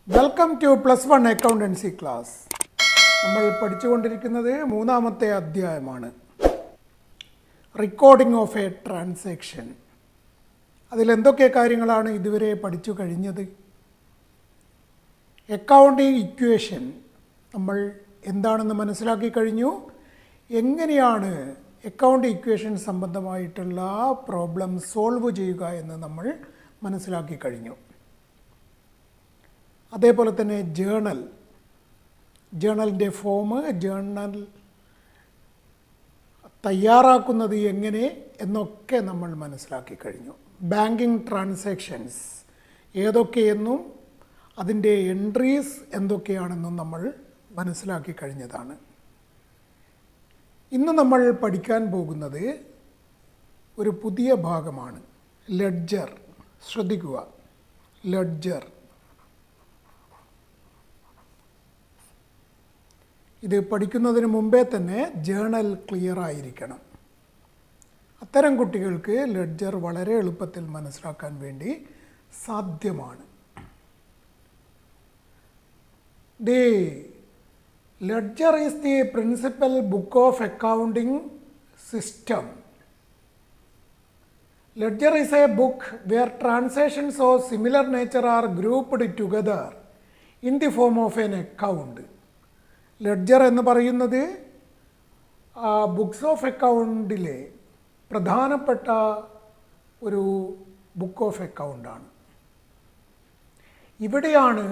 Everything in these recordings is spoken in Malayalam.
Welcome to +1 accountancy class. നമ്മൾ പഠിച്ചുകൊണ്ടിരിക്കുന്നത് മൂന്നാമത്തെ അധ്യായമാണ്, റെക്കോർഡിംഗ് ഓഫ് എ ട്രാൻസാക്ഷൻ. അതിലെന്തൊക്കെ കാര്യങ്ങളാണ് ഇതുവരെ പഠിച്ചു കഴിഞ്ഞത്? അക്കൗണ്ടിംഗ് ഇക്വേഷൻ നമ്മൾ എന്താണെന്ന് മനസ്സിലാക്കി കഴിഞ്ഞു. എങ്ങനെയാണ് അക്കൗണ്ടിംഗ് ഇക്വേഷൻ സംബന്ധമായിട്ടുള്ള പ്രോബ്ലം സോൾവ് ചെയ്യുക എന്ന് നമ്മൾ മനസ്സിലാക്കി കഴിഞ്ഞു. അതേപോലെ തന്നെ ജേണലിൻ്റെ ഫോം, ജേണൽ തയ്യാറാക്കുന്നത് എങ്ങനെ എന്നൊക്കെ നമ്മൾ മനസ്സിലാക്കി കഴിഞ്ഞു. ബാങ്കിങ് ട്രാൻസാക്ഷൻസ് ഏതൊക്കെയെന്നും അതിൻ്റെ എൻട്രീസ് എന്തൊക്കെയാണെന്നും നമ്മൾ മനസ്സിലാക്കി കഴിഞ്ഞതാണ്. ഇന്ന് നമ്മൾ പഠിക്കാൻ പോകുന്നത് ഒരു പുതിയ ഭാഗമാണ്, ലെഡ്ജർ. ശ്രദ്ധിക്കുക, ലെഡ്ജർ. ഇത് പഠിക്കുന്നതിന് മുമ്പേ തന്നെ ജേണൽ ക്ലിയർ ആയിരിക്കണം. അത്തരം കുട്ടികൾക്ക് ലെഡ്ജർ വളരെ എളുപ്പത്തിൽ മനസ്സിലാക്കാൻ വേണ്ടി സാധ്യമാണ്. The ledger is the principal book of accounting system. Ledger is a book where transactions of similar nature are grouped together in the form of an account. Ledger എന്ന് പറയുന്നത് ബുക്സ് ഓഫ് അക്കൗണ്ടിലെ പ്രധാനപ്പെട്ട ഒരു ബുക്ക് ഓഫ് അക്കൗണ്ടാണ്. ഇവിടെയാണ്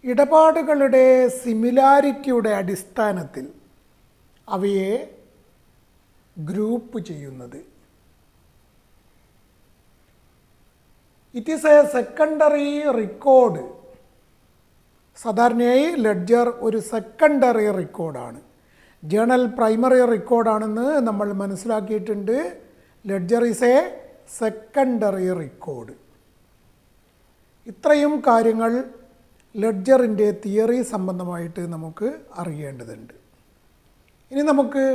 ഇടപാടുകളുടെ സിമിലാരിറ്റിയുടെ അടിസ്ഥാനത്തിൽ അവയെ ഗ്രൂപ്പ് ചെയ്യുന്നത്. It is A secondary record. സാധാരണയായി ലെഡ്ജർ ഒരു സെക്കൻഡറി റെക്കോർഡാണ്. ജേണൽ പ്രൈമറി റെക്കോർഡാണെന്ന് നമ്മൾ മനസ്സിലാക്കിയിട്ടുണ്ട്. Ledger is A secondary record. ഇത്രയും കാര്യങ്ങൾ ലെഡ്ജറിൻ്റെ തിയറി സംബന്ധമായിട്ട് നമുക്ക് അറിയേണ്ടതുണ്ട്. ഇനി നമുക്ക്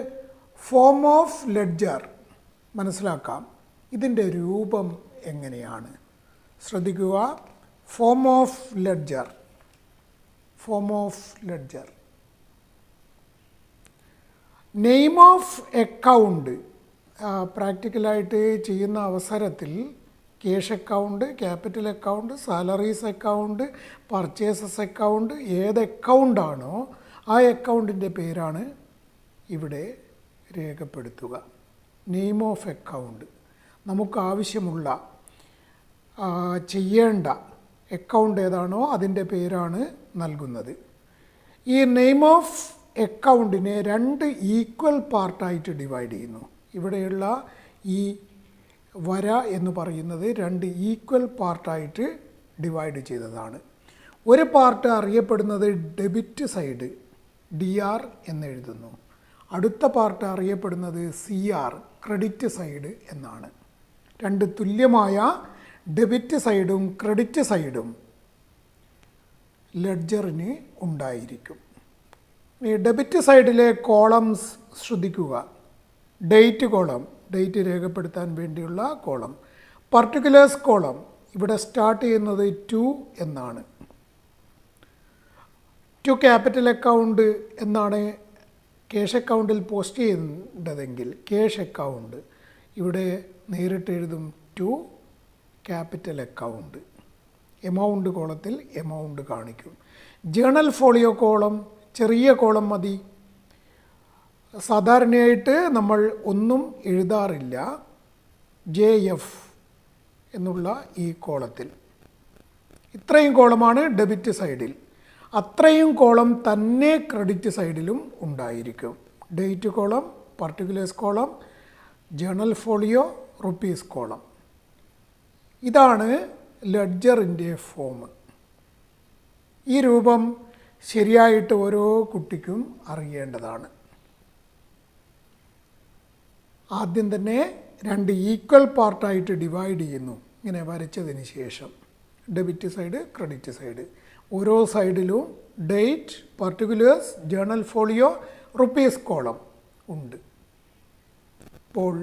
ഫോം ഓഫ് ലെഡ്ജർ മനസ്സിലാക്കാം. ഇതിൻ്റെ രൂപം എങ്ങനെയാണ്? ശ്രദ്ധിക്കുക, form of ledger. Form of ledger. Name of account പ്രാക്ടിക്കലായിട്ട് ചെയ്യുന്ന അവസരത്തിൽ cash account, capital account, salaries account, purchases account, ഏത് അക്കൗണ്ടാണോ ആ അക്കൗണ്ടിൻ്റെ പേരാണ് ഇവിടെ രേഖപ്പെടുത്തുക. Name of account. നമുക്ക് ആവശ്യമുള്ള ചെയ്യേണ്ട അക്കൗണ്ട് ഏതാണോ അതിൻ്റെ പേരാണ് നൽകുന്നത്. ഈ നെയിം ഓഫ് അക്കൗണ്ടിനെ രണ്ട് ഈക്വൽ പാർട്ടായിട്ട് ഡിവൈഡ് ചെയ്യുന്നു. ഇവിടെയുള്ള ഈ വര എന്ന് പറയുന്നത് രണ്ട് ഈക്വൽ പാർട്ടായിട്ട് ഡിവൈഡ് ചെയ്തതാണ്. ഒരു പാർട്ട് അറിയപ്പെടുന്നത് ഡെബിറ്റ് സൈഡ്, DR എന്നെഴുതുന്നു. അടുത്ത പാർട്ട് അറിയപ്പെടുന്നത് CR, ക്രെഡിറ്റ് സൈഡ് എന്നാണ്. രണ്ട് തുല്യമായ ഡെബിറ്റ് സൈഡും ക്രെഡിറ്റ് സൈഡും ലെഡ്ജറിന് ഉണ്ടായിരിക്കും. ഈ ഡെബിറ്റ് സൈഡിലെ കോളംസ് ശ്രദ്ധിക്കുക. ഡേറ്റ് കോളം, ഡേറ്റ് രേഖപ്പെടുത്താൻ വേണ്ടിയുള്ള കോളം. പർട്ടിക്കുലേഴ്സ് കോളം ഇവിടെ സ്റ്റാർട്ട് ചെയ്യുന്നത് 2 എന്നാണ്. ടു ക്യാപിറ്റൽ അക്കൗണ്ട് എന്നാണ് ക്യാഷ് അക്കൗണ്ടിൽ പോസ്റ്റ് ചെയ്യേണ്ടതെങ്കിൽ ക്യാഷ് അക്കൗണ്ട് ഇവിടെ നേരിട്ട് എഴുതും ടു ക്യാപിറ്റൽ അക്കൗണ്ട്. എമൗണ്ട് കോളത്തിൽ എമൗണ്ട് കാണിക്കും. ജേണൽ ഫോളിയോ കോളം ചെറിയ കോളം മതി. സാധാരണയായിട്ട് നമ്മൾ ഒന്നും എഴുതാറില്ല JF എന്നുള്ള ഈ കോളത്തിൽ. ഇത്രയും കോളമാണ് ഡെബിറ്റ് സൈഡിൽ. അത്രയും കോളം തന്നെ ക്രെഡിറ്റ് സൈഡിലും ഉണ്ടായിരിക്കും. Date column, particulars column, journal folio, rupees column. ഇതാണ് ലെഡ്ജറിൻ്റെ ഫോം. ഈ രൂപം ശരിയായിട്ട് ഓരോ കുട്ടിക്കും അറിയേണ്ടതാണ്. ആദ്യം തന്നെ രണ്ട് ഈക്വൽ പാർട്ടായിട്ട് ഡിവൈഡ് ചെയ്യുന്നു. ഇങ്ങനെ വരച്ചതിന് ശേഷം ഡെബിറ്റ് സൈഡ്, ക്രെഡിറ്റ് സൈഡ്. ഓരോ സൈഡിലും date, particulars, journal folio, rupees column ഉണ്ട്. അപ്പോൾ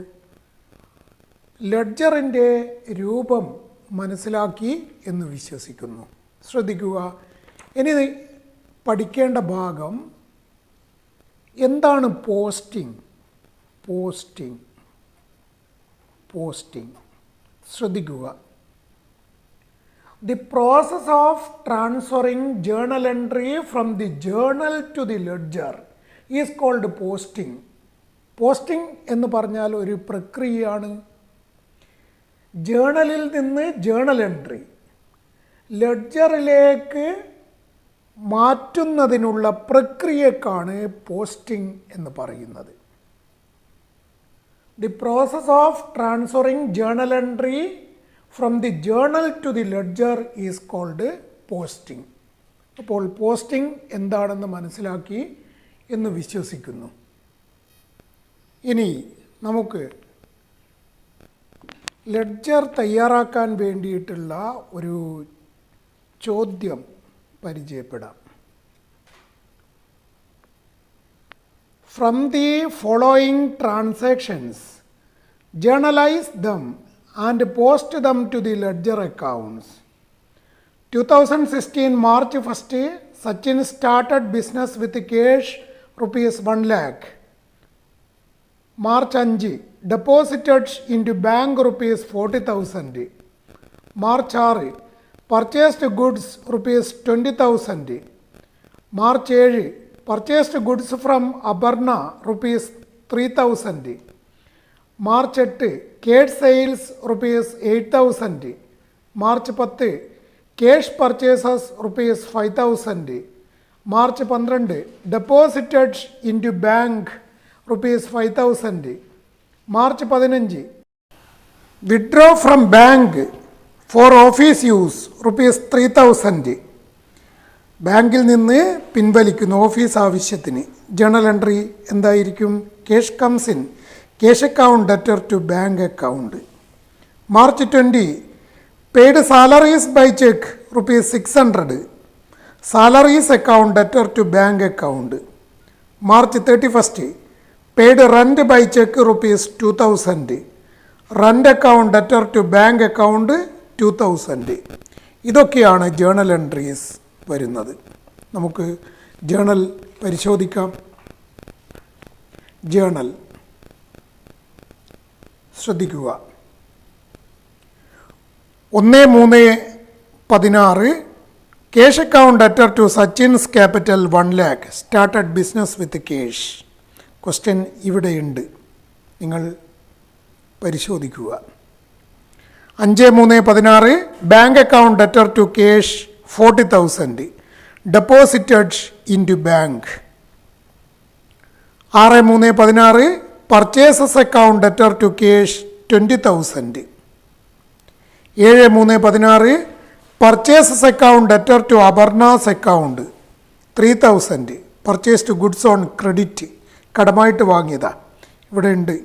ലെഡ്ജറിൻ്റെ രൂപം മനസ്സിലാക്കി എന്ന് വിശ്വസിക്കുന്നു. ശ്രദ്ധിക്കുക. ഇനി പഠിക്കേണ്ട ഭാഗം എന്താണ് പോസ്റ്റിംഗ്. ശ്രദ്ധിക്കുക. The process of transferring journal entry from the journal to the ledger is called posting. Posting എന്ന് പറഞ്ഞാൽ ഒരു പ്രക്രിയയാണ്. ജേണലിൽ നിന്ന് ജേണൽ എൻട്രി ലെഡ്ജറിലേക്ക് മാറ്റുന്നതിനുള്ള പ്രക്രിയക്കാണ് പോസ്റ്റിംഗ് എന്ന് പറയുന്നത്. The process of transferring journal entry from the journal to the ledger is called posting. അപ്പോൾ പോസ്റ്റിംഗ് എന്താണെന്ന് മനസ്സിലാക്കി എന്ന് വിശ്വസിക്കുന്നു. ഇനി നമുക്ക് ലെഡ്ജർ തയ്യാറാക്കാൻ വേണ്ടിയിട്ടുള്ള ഒരു ചോദ്യം പരിചയപ്പെടാം. From the following transactions journalise them and post them to the ledger accounts. 2016 March 1st, Sachin started business with cash rupees 1 lakh. March 5, deposited into bank rupees 40,000. March 6, purchased goods rupees 20,000. March 7, purchased goods from Abarna rupees 3,000. March 8, cash sales rupees 8,000. March 10, cash purchases rupees 5,000. March 12, deposited into bank rupees 5,000. March 15, withdraw from bank for office use rupees 3,000. ബാങ്കിൽ നിന്ന് പിൻവലിക്കുന്നു ഓഫീസ് ആവശ്യത്തിന്. ജേണൽ എൻട്രി എന്തായിരിക്കും? Cash comes in, cash account debtor to bank account. March 20, paid salaries by check rupees 600. Salaries account debtor to bank account. March 31st, paid rent by check rupees 2000. Rent account debtor to bank account 2000. ഇതൊക്കെയാണ് ജേണൽ എൻട്രീസ് വരുന്നത്. നമുക്ക് ജേണൽ പരിശോധിക്കാം. ജേണൽ ശ്രദ്ധിക്കുക. 1/3/16 cash account debtor to Sachin's capital 1 lakh. Started business with cash. Question ഇവിടെയുണ്ട്, നിങ്ങൾ പരിശോധിക്കുക. 5/3/16 bank account debtor to cash 40,000 deposited in to bank. 6/3/16 purchases account debtor to ക്യാഷ് 20,000. 7/3/16 purchases account debtor to Aparna's account 3,000. Purchased goods on credit, കടമായിട്ട് വാങ്ങിയതാ. ഇവിടെ ഉണ്ട്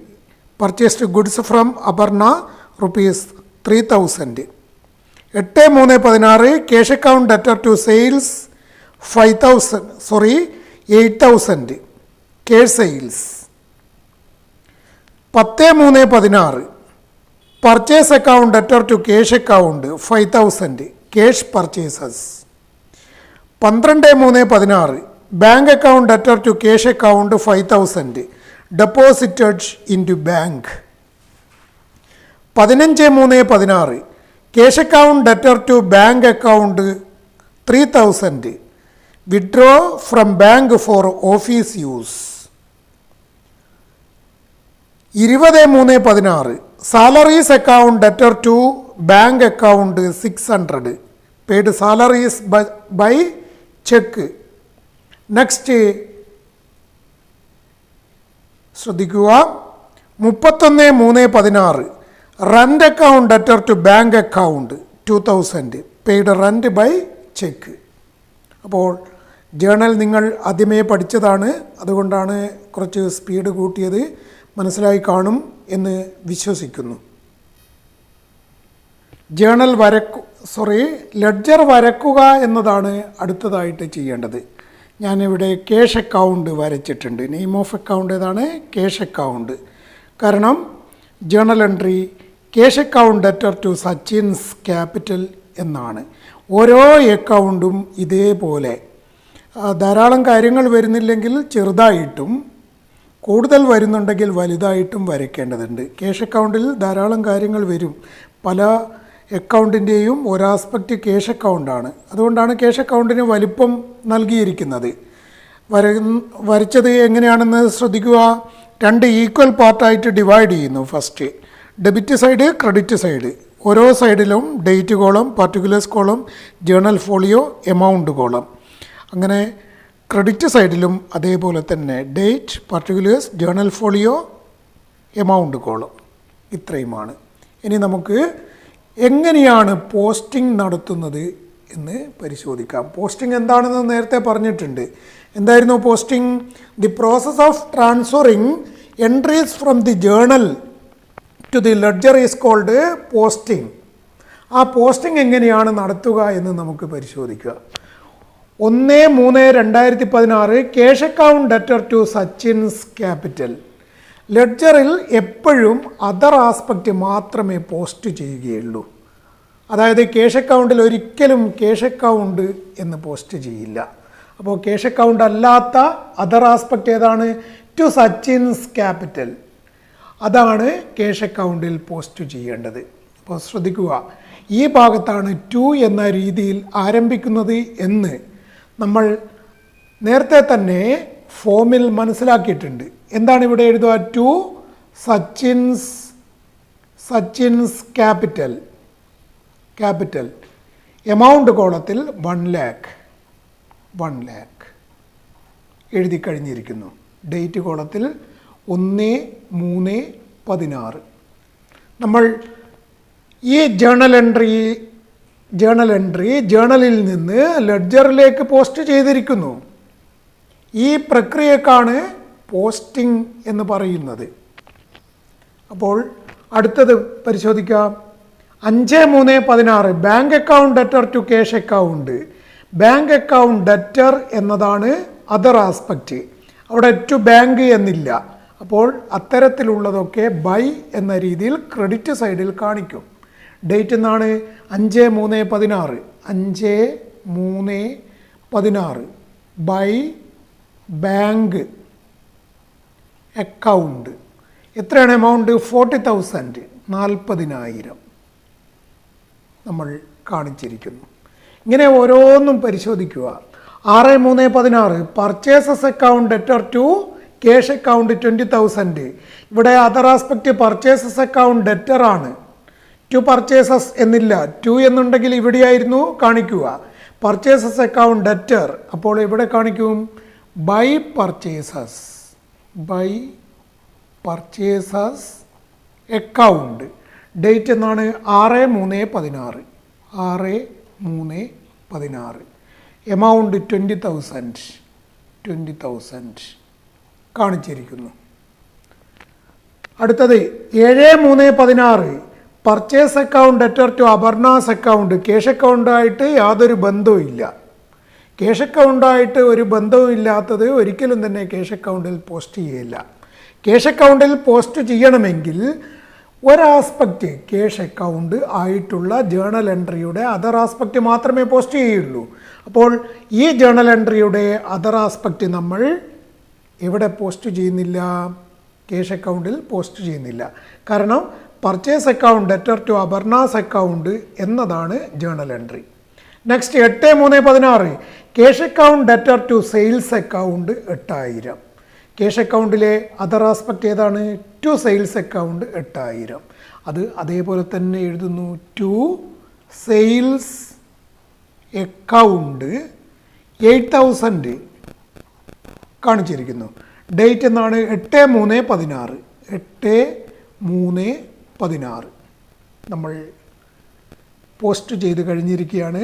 purchased goods from Aparna rupees 3,000. 8/3/16 cash account debtor to sales 8,000 cash sales. 10/3/16 purchase account debtor to cash account 5,000 cash purchases. 12/3/16 bank account debtor to cash account 5,000 deposited in to bank. 15/3/16 cash account debtor to bank account 3,000 withdraw from bank for office use. 20/3/16 salaries account debtor to bank account 600 paid salaries by cheque. Next ശ്രദ്ധിക്കുക. 31/3/16 rent account debtor to bank account 2,000 paid rent by cheque. അപ്പോൾ ജേണൽ നിങ്ങൾ ആദ്യമേ പഠിച്ചതാണ്, അതുകൊണ്ടാണ് കുറച്ച് സ്പീഡ് കൂട്ടിയത്. മനസ്സിലായി കാണും എന്ന് വിശ്വസിക്കുന്നു. ലെഡ്ജർ വരക്കുക എന്നതാണ് അടുത്തതായിട്ട് ചെയ്യേണ്ടത്. ഞാനിവിടെ ക്യാഷ് അക്കൗണ്ട് വരച്ചിട്ടുണ്ട്. നെയിം ഓഫ് അക്കൗണ്ട് ഏതാണ്? Cash account. കാരണം journal entry cash account debtor to Sachin's capital എന്നാണ്. ഓരോ അക്കൗണ്ടും ഇതേപോലെ ധാരാളം കാര്യങ്ങൾ വരുന്നില്ലെങ്കിൽ ചെറുതായിട്ടും കൂടുതൽ വരുന്നുണ്ടെങ്കിൽ വലുതായിട്ടും വരയ്ക്കേണ്ടതുണ്ട്. ക്യാഷ് അക്കൗണ്ടിൽ ധാരാളം കാര്യങ്ങൾ വരും. പല അക്കൗണ്ടിൻ്റെയും ഒരു ആസ്പെക്റ്റ് ക്യാഷ് അക്കൗണ്ടാണ്. അതുകൊണ്ടാണ് ക്യാഷ് അക്കൗണ്ടിന് വലിപ്പം നൽകിയിരിക്കുന്നത്. വരച്ചത് എങ്ങനെയാണെന്ന് ശ്രദ്ധിക്കുക. 2 ഈക്വൽ പാർട്ടായിട്ട് ഡിവൈഡ് ചെയ്യുന്നു. First debit side, credit side. ഓരോ സൈഡിലും date column, particulars column, journal folio, amount column. അങ്ങനെ ക്രെഡിറ്റ് സൈഡിലും അതേപോലെ തന്നെ date, particulars, journal folio, amount column. ഇത്രയുമാണ്. ഇനി നമുക്ക് എങ്ങനെയാണ് പോസ്റ്റിംഗ് നടത്തുന്നത് എന്ന് പരിശോധിക്കാം. പോസ്റ്റിംഗ് എന്താണെന്ന് നേരത്തെ പറഞ്ഞിട്ടുണ്ട്. എന്തായിരുന്നു posting? The process of transferring entries from the journal to the ledger is called posting. ആ പോസ്റ്റിംഗ് എങ്ങനെയാണ് നടത്തുക എന്ന് നമുക്ക് പരിശോധിക്കുക. 1/3/2016 cash account debtor to Sachin's capital. ലെഡ്ജറിൽ എപ്പോഴും അതർ ആസ്പെക്റ്റ് മാത്രമേ പോസ്റ്റ് ചെയ്യുകയുള്ളൂ. അതായത് ക്യാഷ് അക്കൗണ്ടിൽ ഒരിക്കലും ക്യാഷ് അക്കൗണ്ട് എന്ന് പോസ്റ്റ് ചെയ്യില്ല. അപ്പോൾ ക്യാഷ് അക്കൗണ്ട് അല്ലാത്ത അതർ ആസ്പെക്റ്റ് ഏതാണ്? To Sachin's capital. അതാണ് ക്യാഷ് അക്കൗണ്ടിൽ പോസ്റ്റ് ചെയ്യേണ്ടത്. അപ്പോൾ ശ്രദ്ധിക്കുക, ഈ ഭാഗത്താണ് ടു എന്ന രീതിയിൽ ആരംഭിക്കുന്നത് എന്ന് നമ്മൾ നേരത്തെ തന്നെ ഫോമിൽ മനസ്സിലാക്കിയിട്ടുണ്ട്. എന്താണ് ഇവിടെ എഴുതുക? To Sachin's capital. എമൗണ്ട് കോളത്തിൽ 1 lakh എഴുതി കഴിഞ്ഞിരിക്കുന്നു. ഡേറ്റ് കോളത്തിൽ 1/3/16. നമ്മൾ ഈ ജേണൽ എൻട്രി ജേണലിൽ നിന്ന് ലെഡ്ജറിലേക്ക് പോസ്റ്റ് ചെയ്തിരിക്കുന്നു. ഈ പ്രക്രിയക്കാണ് പോസ്റ്റിംഗ് എന്ന് പറയുന്നത്. അപ്പോൾ അടുത്തത് പരിശോധിക്കാം. 5/3/16 bank account debtor to cash account. Bank account debtor എന്നതാണ് അതർ ആസ്പെക്റ്റ്. അവിടെ ടു ബാങ്ക് എന്നില്ല. അപ്പോൾ അത്തരത്തിലുള്ളതൊക്കെ ബൈ എന്ന രീതിയിൽ ക്രെഡിറ്റ് സൈഡിൽ കാണിക്കും. ഡേറ്റ് എന്നാണ്? 5/3/16. 5/3/16 ബൈ ബാങ്ക് അക്കൗണ്ട്. എത്രയാണ് എമൗണ്ട്? 40,000, 40,000 നമ്മൾ കാണിച്ചിരിക്കുന്നു. ഇങ്ങനെ ഓരോന്നും പരിശോധിക്കുക. 6/3/16 purchases account debtor to cash account 20,000. ഇവിടെ other aspect purchases account debtor ആണ്. ടു പർച്ചേസസ് എന്നില്ല. ടു എന്നുണ്ടെങ്കിൽ ഇവിടെയായിരുന്നു കാണിക്കുക. Purchases account debtor. അപ്പോൾ ഇവിടെ കാണിക്കും ബൈ പർച്ചേസസ് അക്കൗണ്ട്. ഡേറ്റ് എന്നാണ്? 6/3/16. 6/3/16 എമൗണ്ട് 20,000 കാണിച്ചിരിക്കുന്നു. അടുത്തത് 7/3/16 purchase account debtor to Aparna's account. Cash അക്കൗണ്ടായിട്ട് യാതൊരു ബന്ധവും ഇല്ല. ക്യാഷ് അക്കൗണ്ടായിട്ട് ഒരു ബന്ധവും ഇല്ലാത്തത് ഒരിക്കലും തന്നെ ക്യാഷ് അക്കൗണ്ടിൽ പോസ്റ്റ് ചെയ്യില്ല. ക്യാഷ് അക്കൗണ്ടിൽ പോസ്റ്റ് ചെയ്യണമെങ്കിൽ ഒരാസ്പെക്റ്റ് ക്യാഷ് അക്കൗണ്ട് ആയിട്ടുള്ള ജേണൽ എൻട്രിയുടെ അതർ ആസ്പെക്റ്റ് മാത്രമേ പോസ്റ്റ് ചെയ്യുള്ളൂ. അപ്പോൾ ഈ ജേണൽ എൻട്രിയുടെ അതർ ആസ്പെക്റ്റ് നമ്മൾ എവിടെ പോസ്റ്റ് ചെയ്യുന്നില്ല? ക്യാഷ് അക്കൗണ്ടിൽ പോസ്റ്റ് ചെയ്യുന്നില്ല. കാരണം purchase account debtor to Aparna's account എന്നതാണ് journal entry. Next 8/3/16 cash account debtor to sales account 8000. Cash അക്കൗണ്ടിലെ അതർ ആസ്പെക്റ്റ് ഏതാണ്? To sales account 8000. അത് അതേപോലെ തന്നെ എഴുതുന്നു. ടു സെയിൽസ് അക്കൗണ്ട് 8,000 കാണിച്ചിരിക്കുന്നു. ഡേറ്റ് എന്നാണ്? 8/3/16. 8/3/16 നമ്മൾ പോസ്റ്റ് ചെയ്ത് കഴിഞ്ഞിരിക്കുകയാണ്.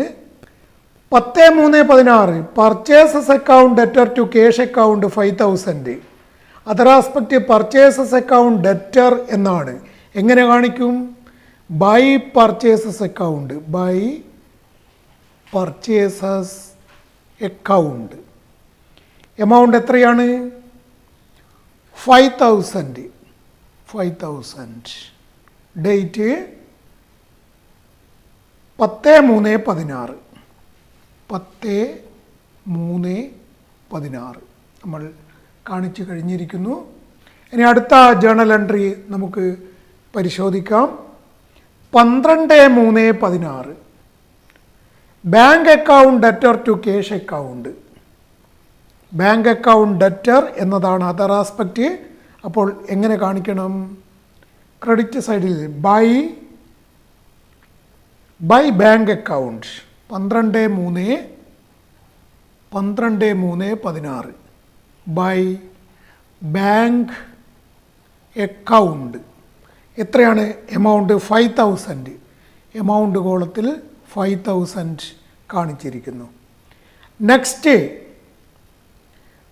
10/3/16 purchases account debtor to cash account 5,000. Other aspect purchases account debtor എന്നാണ്. എങ്ങനെ കാണിക്കും? By purchases account. By purchases account. Amount എത്രയാണ്? 5,000. ഡേറ്റ് 10/3/16. 10/3/16 നമ്മൾ കാണിച്ചു കഴിഞ്ഞിരിക്കുന്നു. ഇനി അടുത്ത ജേണൽ എൻട്രി നമുക്ക് പരിശോധിക്കാം. 12/3/16 bank account debtor to cash account. Bank account debtor എന്നതാണ് അതർ ആസ്പെക്റ്റ്. അപ്പോൾ എങ്ങനെ കാണിക്കണം? ക്രെഡിറ്റ് സൈഡിൽ by bank account 12/3/16 by bank account. എത്രയാണ് എമൗണ്ട്? 5000. എമൗണ്ട് കോളത്തിൽ 5000 കാണിച്ചിരിക്കുന്നു. Next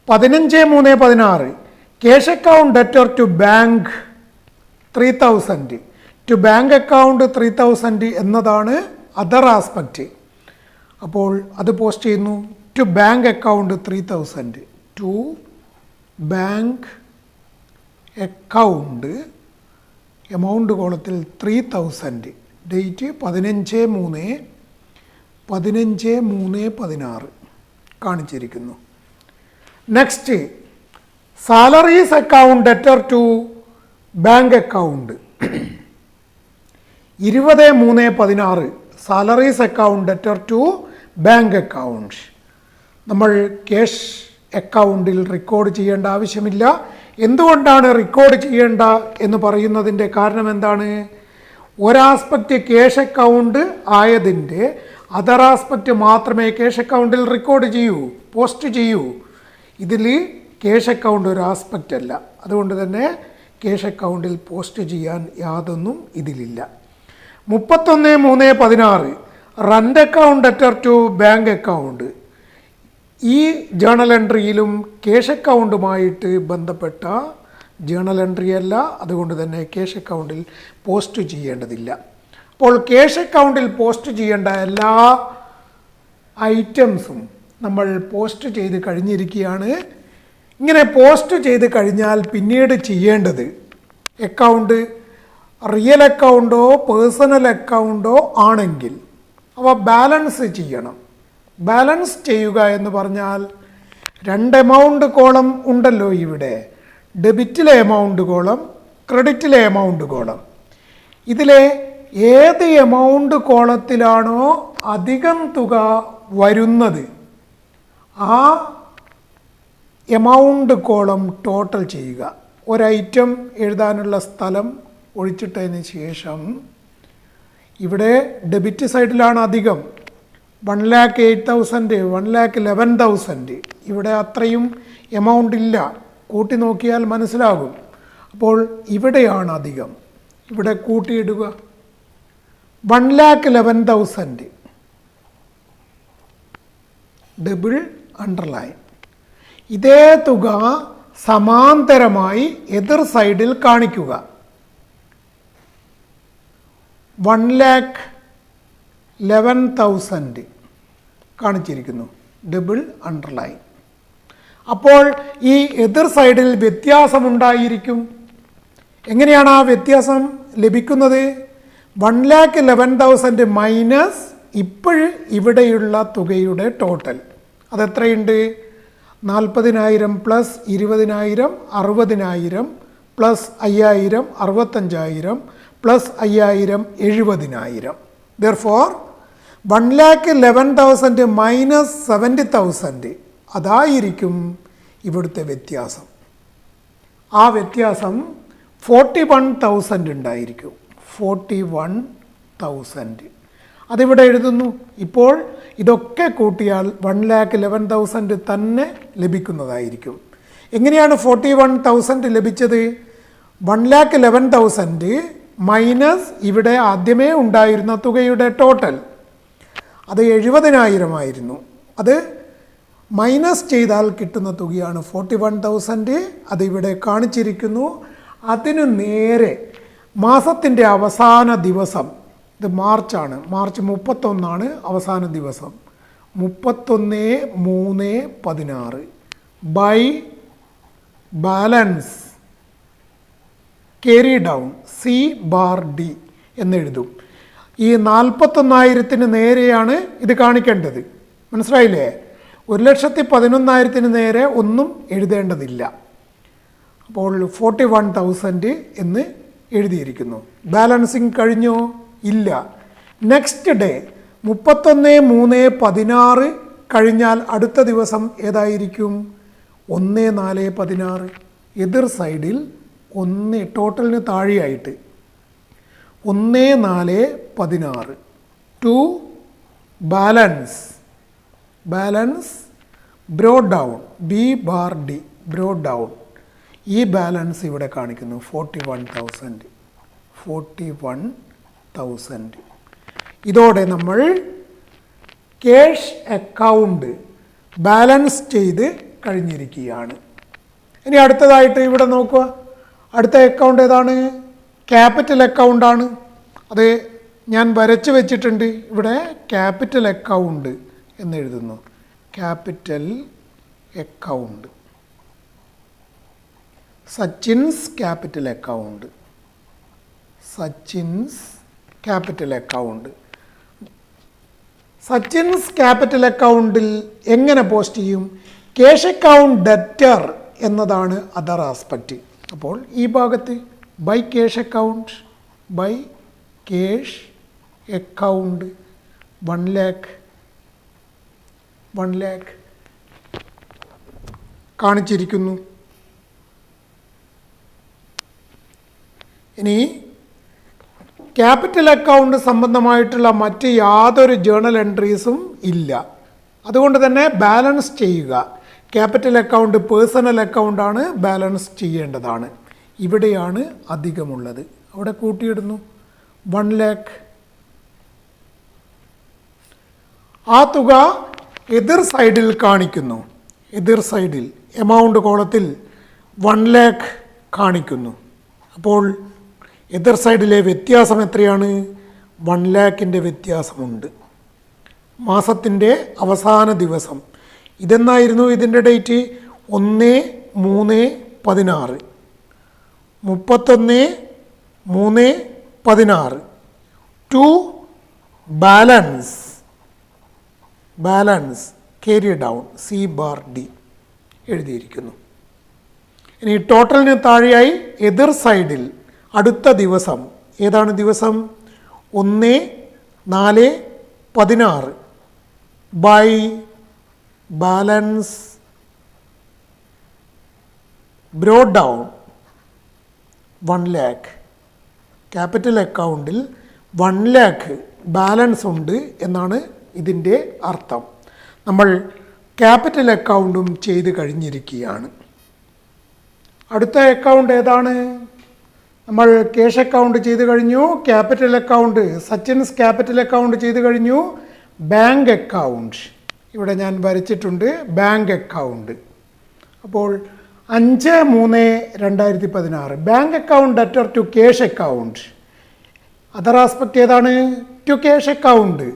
15/3/16 cash account debtor to bank 3000. To bank account 3000 എന്നതാണ് അതർ ആസ്പെക്റ്റ്. അപ്പോൾ അത് പോസ്റ്റ് ചെയ്യുന്നു. To bank account 3000. To bank account amount കോളത്തിൽ 3000. ഡേറ്റ് 15/3/16 കാണിച്ചിരിക്കുന്നു. Next salaries account debtor to bank account 20/3/16 salaries account debtor to bank account. നമ്മൾ ക്യാഷ് അക്കൗണ്ടിൽ റെക്കോർഡ് ചെയ്യേണ്ട ആവശ്യമില്ല. എന്തുകൊണ്ടാണ് റെക്കോർഡ് ചെയ്യേണ്ട എന്ന് പറയുന്നതിൻ്റെ കാരണം എന്താണ്? ഒരാസ്പെക്റ്റ് ക്യാഷ് അക്കൗണ്ട് ആയതിൻ്റെ അതർ ആസ്പെക്റ്റ് മാത്രമേ ക്യാഷ് അക്കൗണ്ടിൽ റെക്കോർഡ് ചെയ്യൂ, പോസ്റ്റ് ചെയ്യൂ. ഇതിൽ ക്യാഷ് അക്കൗണ്ട് ഒരു ആസ്പെക്റ്റ് അല്ല. അതുകൊണ്ട് തന്നെ ക്യാഷ് അക്കൗണ്ടിൽ പോസ്റ്റ് ചെയ്യാൻ യാതൊന്നും ഇതിലില്ല. 31/3/16 rent account debtor to bank account. ഈ ജേണൽ എൻട്രിയിലും ക്യാഷ് അക്കൗണ്ടുമായിട്ട് ബന്ധപ്പെട്ട ജേണൽ എൻട്രി അല്ല. അതുകൊണ്ട് തന്നെ ക്യാഷ് അക്കൗണ്ടിൽ പോസ്റ്റ് ചെയ്യേണ്ടതില്ല. അപ്പോൾ ക്യാഷ് അക്കൗണ്ടിൽ പോസ്റ്റ് ചെയ്യേണ്ട എല്ലാ ഐറ്റംസും നമ്മൾ പോസ്റ്റ് ചെയ്ത് കഴിഞ്ഞിരിക്കുകയാണ്. ഇങ്ങനെ പോസ്റ്റ് ചെയ്ത് കഴിഞ്ഞാൽ പിന്നീട് ചെയ്യേണ്ടത് അക്കൗണ്ട് റിയൽ അക്കൗണ്ടോ പേഴ്സണൽ അക്കൗണ്ടോ ആണെങ്കിൽ അവ ബാലൻസ് ചെയ്യണം. ബാലൻസ് ചെയ്യുക എന്ന് പറഞ്ഞാൽ 2 എമൗണ്ട് കോളം ഉണ്ടല്ലോ ഇവിടെ. ഡെബിറ്റിലെ എമൗണ്ട് കോളം, ക്രെഡിറ്റിലെ എമൗണ്ട് കോളം. ഇതിലെ ഏത് എമൗണ്ട് കോളത്തിലാണോ അധികം തുക വരുന്നത് ആ എമൗണ്ട് കോളം ടോട്ടൽ ചെയ്യുക. ഒരൈറ്റം എഴുതാനുള്ള സ്ഥലം ഒഴിച്ചിട്ടതിന് ശേഷം ഇവിടെ ഡെബിറ്റ് സൈഡിലാണ് അധികം 1,08,000, 1,11,000. ഇവിടെ അത്രയും എമൗണ്ട് ഇല്ല. കൂട്ടി നോക്കിയാൽ മനസ്സിലാകും. അപ്പോൾ ഇവിടെയാണ് അധികം. ഇവിടെ കൂട്ടിയിടുക 1,11,000 ഡബിൾ അണ്ടർലൈൻ. ഇതേ തുക സമാന്തരമായി എതിർ സൈഡിൽ കാണിക്കുക. 1,11,000 കാണിച്ചിരിക്കുന്നു, ഡബിൾ അണ്ടർലൈൻ. അപ്പോൾ ഈ എതിർ സൈഡിൽ വ്യത്യാസമുണ്ടായിരിക്കും. എങ്ങനെയാണ് ആ വ്യത്യാസം ലഭിക്കുന്നത്? 1,11,000 മൈനസ് ഇവിടെയുള്ള തുകയുടെ ടോട്ടൽ. അതെത്രയുണ്ട്? 40,000 plus 20,000 60,000 plus 5,000 65,000 plus 5,000 70,000. Therefore 1,11,000 minus 70,000 അതായിരിക്കും ഇവിടുത്തെ വ്യത്യാസം. ആ വ്യത്യാസം 41,000 ഉണ്ടായിരിക്കും. 41,000 അതിവിടെ എഴുതുന്നു. ഇപ്പോൾ ഇതൊക്കെ കൂട്ടിയാൽ 1,11,000 തന്നെ ലഭിക്കുന്നതായിരിക്കും. എങ്ങനെയാണ് 41,000 ലഭിച്ചത്? 1,11,000 മൈനസ് ഇവിടെ ആദ്യമേ ഉണ്ടായിരുന്ന തുകയുടെ ടോട്ടൽ അത് 70,000 ആയിരുന്നു. അത് മൈനസ് ചെയ്താൽ കിട്ടുന്ന തുകയാണ് 41,000. അതിവിടെ കാണിച്ചിരിക്കുന്നു. അതിനു നേരെ മാസത്തിൻ്റെ അവസാന ദിവസം, ഇത് മാർച്ചാണ്, മാർച്ച് 31 അവസാന ദിവസം, 31/3/16 by balance carry down C/D എന്നെഴുതും. ഈ 41,000 നേരെയാണ് ഇത് കാണിക്കേണ്ടത്. മനസ്സിലായില്ലേ? 1,11,000 നേരെ ഒന്നും എഴുതേണ്ടതില്ല. അപ്പോൾ 41,000 എന്ന് എഴുതിയിരിക്കുന്നു. ബാലൻസിങ് കഴിഞ്ഞോ? ഇല്ല. നെക്സ്റ്റ് ഡേ 31/3/16 കഴിഞ്ഞാൽ അടുത്ത ദിവസം ഏതായിരിക്കും? 1/4/16. എതിർ സൈഡിൽ 1 ടോട്ടലിന് താഴെയായിട്ട് 1/4/16 to balance brought down B/D brought down. ഈ ബാലൻസ് ഇവിടെ കാണിക്കുന്നു 41,000. ഇതോടെ നമ്മൾ ക്യാഷ് അക്കൗണ്ട് ബാലൻസ് ചെയ്ത് കഴിഞ്ഞിരിക്കുകയാണ്. ഇനി അടുത്തതായിട്ട് ഇവിടെ നോക്കുക. അടുത്ത അക്കൗണ്ട് ഏതാണ്? ക്യാപിറ്റൽ അക്കൗണ്ടാണ്. അത് ഞാൻ വരച്ച് വെച്ചിട്ടുണ്ട്. ഇവിടെ ക്യാപിറ്റൽ അക്കൗണ്ട് എന്നെഴുതുന്നു. Capital account, Sachin's capital account, Sachin's capital account. Sachin's capital അക്കൗണ്ടിൽ എങ്ങനെ പോസ്റ്റ് ചെയ്യും? ക്യാഷ് അക്കൗണ്ട് ഡെറ്റർ എന്നതാണ് അതർ ആസ്പെക്റ്റ്. അപ്പോൾ ഈ ഭാഗത്ത് ബൈ ക്യാഷ് അക്കൗണ്ട് 1 lakh കാണിച്ചിരിക്കുന്നു. ഇനി ക്യാപിറ്റൽ അക്കൗണ്ട് സംബന്ധമായിട്ടുള്ള മറ്റ് യാതൊരു ജേണൽ എൻട്രീസും ഇല്ല. അതുകൊണ്ട് തന്നെ ബാലൻസ് ചെയ്യുക. ക്യാപിറ്റൽ അക്കൗണ്ട് പേഴ്സണൽ അക്കൗണ്ടാണ്, ബാലൻസ് ചെയ്യേണ്ടതാണ്. ഇവിടെയാണ് അധികമുള്ളത്. അവിടെ കൂട്ടിയിടുന്നു 1 lakh. ആ തുക എതിർ സൈഡിൽ കാണിക്കുന്നു. എതിർ സൈഡിൽ എമൗണ്ട് കോളത്തിൽ 1 lakh കാണിക്കുന്നു. അപ്പോൾ എതിർ സൈഡിലെ വ്യത്യാസം എത്രയാണ്? 1 lakhൻ്റെ വ്യത്യാസമുണ്ട്. മാസത്തിൻ്റെ അവസാന ദിവസം ഇതെന്നായിരുന്നു? ഇതിൻ്റെ date 1/3/16, 31/3/16 to balance carry down C/D എഴുതിയിരിക്കുന്നു. ഇനി ടോട്ടലിന് താഴെയായി എതിർ സൈഡിൽ അടുത്ത ദിവസം ഏതാണ്? ദിവസം 1/4/16 by balance brought down 1 lakh. Capital അക്കൗണ്ടിൽ 1 lakh ബാലൻസ് ഉണ്ട് എന്നാണ് ഇതിൻ്റെ അർത്ഥം. നമ്മൾ ക്യാപിറ്റൽ അക്കൗണ്ടും ചെയ്ത് കഴിഞ്ഞിരിക്കുകയാണ്. അടുത്ത അക്കൗണ്ട് ഏതാണ്? നമ്മൾ ക്യാഷ് അക്കൗണ്ട് ചെയ്ത് കഴിഞ്ഞു. Capital account Sachin's capital account ചെയ്ത് കഴിഞ്ഞു. ബാങ്ക് അക്കൗണ്ട് ഇവിടെ ഞാൻ വരച്ചിട്ടുണ്ട്. ബാങ്ക് അക്കൗണ്ട് അപ്പോൾ 5/3/2016 bank account debtor to cash account. Other aspect ഏതാണ്? To cash account.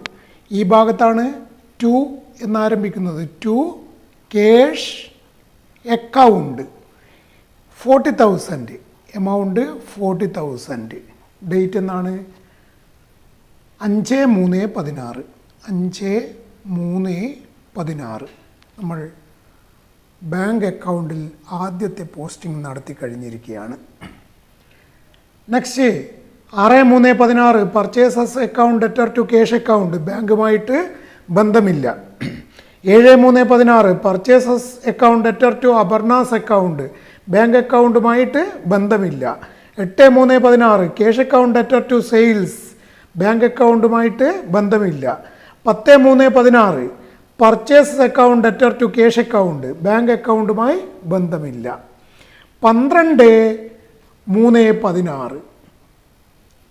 ഈ ഭാഗത്താണ് ടു എന്നാരംഭിക്കുന്നത്. To cash account 40,000. Amount 40,000. Date എന്നാണ്? 5/3/16. 5/3/16 നമ്മൾ ബാങ്ക് അക്കൗണ്ടിൽ ആദ്യത്തെ പോസ്റ്റിംഗ് നടത്തി കഴിഞ്ഞിരിക്കുകയാണ്. Next 6/3/16 purchases account debtor to cash account. ബാങ്കുമായിട്ട് ബന്ധമില്ല. 7/3/16 purchases account debtor to Aparna's account. Bank അക്കൗണ്ടുമായിട്ട് ബന്ധമില്ല. 8/3/16 cash account debtor to sales. Bank അക്കൗണ്ടുമായിട്ട് ബന്ധമില്ല. 10/3/16 purchase account debtor to cash account. Bank അക്കൗണ്ടുമായി ബന്ധമില്ല. 12/3/16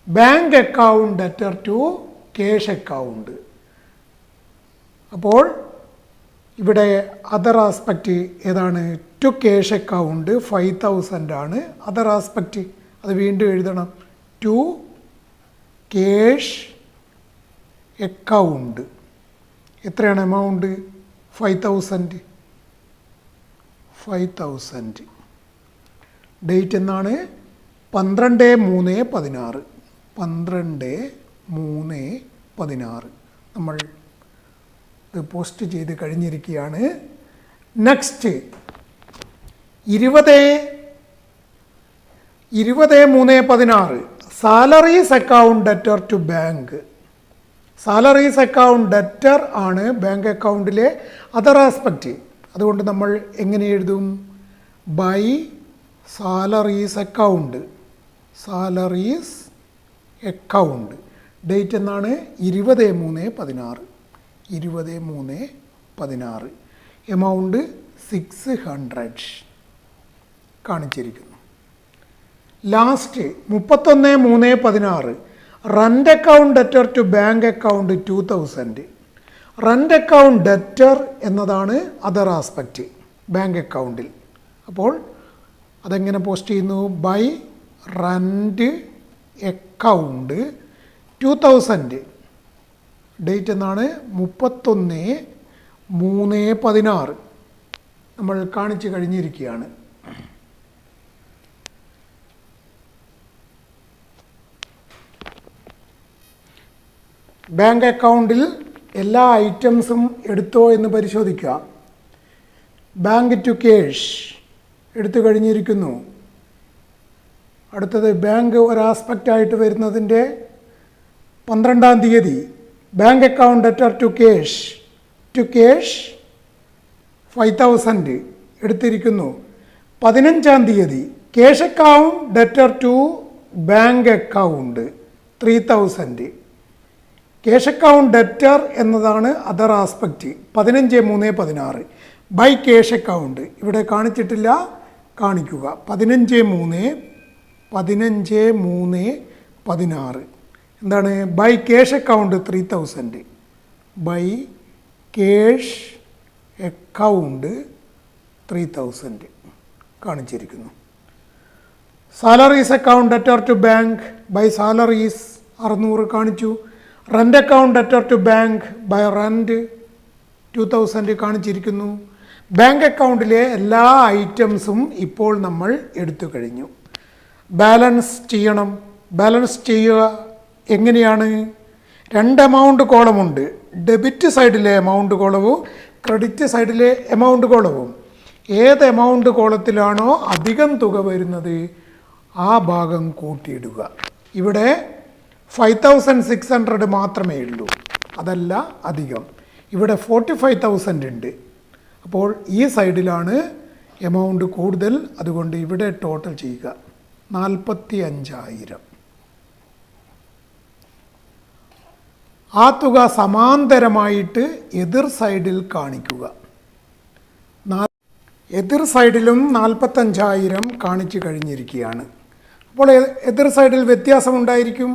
bank account debtor to cash account. അപ്പോൾ ഇവിടെ അതർ ആസ്പെക്റ്റ് ഏതാണ്? ടു ക്യാഷ് അക്കൗണ്ട് 5,000 ആണ് അതർ ആസ്പെക്റ്റ്. അത് വീണ്ടും എഴുതണം. ടു ക്യാഷ് അക്കൗണ്ട് എത്രയാണ് എമൗണ്ട്? 5,000. ഡേറ്റ് എന്നാണ്? 12/3/16. 12/3/16 നമ്മൾ ഇത് പോസ്റ്റ് ചെയ്ത് കഴിഞ്ഞിരിക്കുകയാണ്. Next 20/3/16 salaries account debtor to bank. Salaries account debtor ആണ് ബാങ്ക് അക്കൗണ്ടിലെ അതർ ആസ്പെക്റ്റ്. അതുകൊണ്ട് നമ്മൾ എങ്ങനെ എഴുതും? By salaries account. Salaries account date എന്നാണ് 20/3/16. 20/3/16 എമൗണ്ട് 600 കാണിച്ചിരിക്കുന്നു. Last 31/3/16 rent account debtor to bank account 2000. Rent account debtor എന്നതാണ് അതർ ആസ്പെക്റ്റ് ബാങ്ക് അക്കൗണ്ടിൽ. അപ്പോൾ അതെങ്ങനെ പോസ്റ്റ് ചെയ്യുന്നു? By rent account 2000. ഡേറ്റ് എന്നാണ് 31/3/16 നമ്മൾ കാണിച്ചു കഴിഞ്ഞിരിക്കുകയാണ്. ബാങ്ക് അക്കൗണ്ടിൽ എല്ലാ ഐറ്റംസും എടുത്തോ എന്ന് പരിശോധിക്കുക. ബാങ്ക് ടു ക്യാഷ് എടുത്തു കഴിഞ്ഞിരിക്കുന്നു. അടുത്തത് ബാങ്ക് ഒരു ആസ്പെക്റ്റായിട്ട് വരുന്നതിൻ്റെ 12-ാം തീയതി bank account debtor to cash 5000 എടുത്തിരിക്കുന്നു. 15-ാം തീയതി cash account debtor to bank account 3000. Cash account debtor എന്നതാണ് other aspect 15/3/16 by cash account. ഇവിടെ കാണിച്ചിട്ടില്ല, കാണിക്കുക. 15/3/16 എന്താണ്? By cash account 3000. By cash account 3000 കാണിച്ചിരിക്കുന്നു. Salaries account debtor to bank by salaries 600 കാണിച്ചു. Rent account debtor to bank by rent 2000 കാണിച്ചിരിക്കുന്നു. ബാങ്ക് അക്കൗണ്ടിലെ എല്ലാ ഐറ്റംസും ഇപ്പോൾ നമ്മൾ എടുത്തു കഴിഞ്ഞു. ബാലൻസ് ചെയ്യണം. ബാലൻസ് ചെയ്യുക എങ്ങനെയാണ്? 2 എമൗണ്ട് കോളമുണ്ട്. ഡെബിറ്റ് സൈഡിലെ എമൗണ്ട് കോളവും ക്രെഡിറ്റ് സൈഡിലെ എമൗണ്ട് കോളവും. ഏത് എമൗണ്ട് കോളത്തിലാണോ അധികം തുക വരുന്നത് ആ ഭാഗം കൂട്ടിയിടുക. ഇവിടെ 5600 മാത്രമേ ഉള്ളൂ, അതല്ല അധികം. ഇവിടെ 45,000 ഉണ്ട്. അപ്പോൾ ഈ സൈഡിലാണ് എമൗണ്ട് കൂടുതൽ. അതുകൊണ്ട് ഇവിടെ ടോട്ടൽ ചെയ്യുക 45,000. ആ തുക സമാന്തരമായിട്ട് എതിർ സൈഡിൽ കാണിക്കുക. എതിർ സൈഡിലും 45,000 കാണിച്ചു കഴിഞ്ഞിരിക്കുകയാണ്. അപ്പോൾ എതിർ സൈഡിൽ വ്യത്യാസമുണ്ടായിരിക്കും.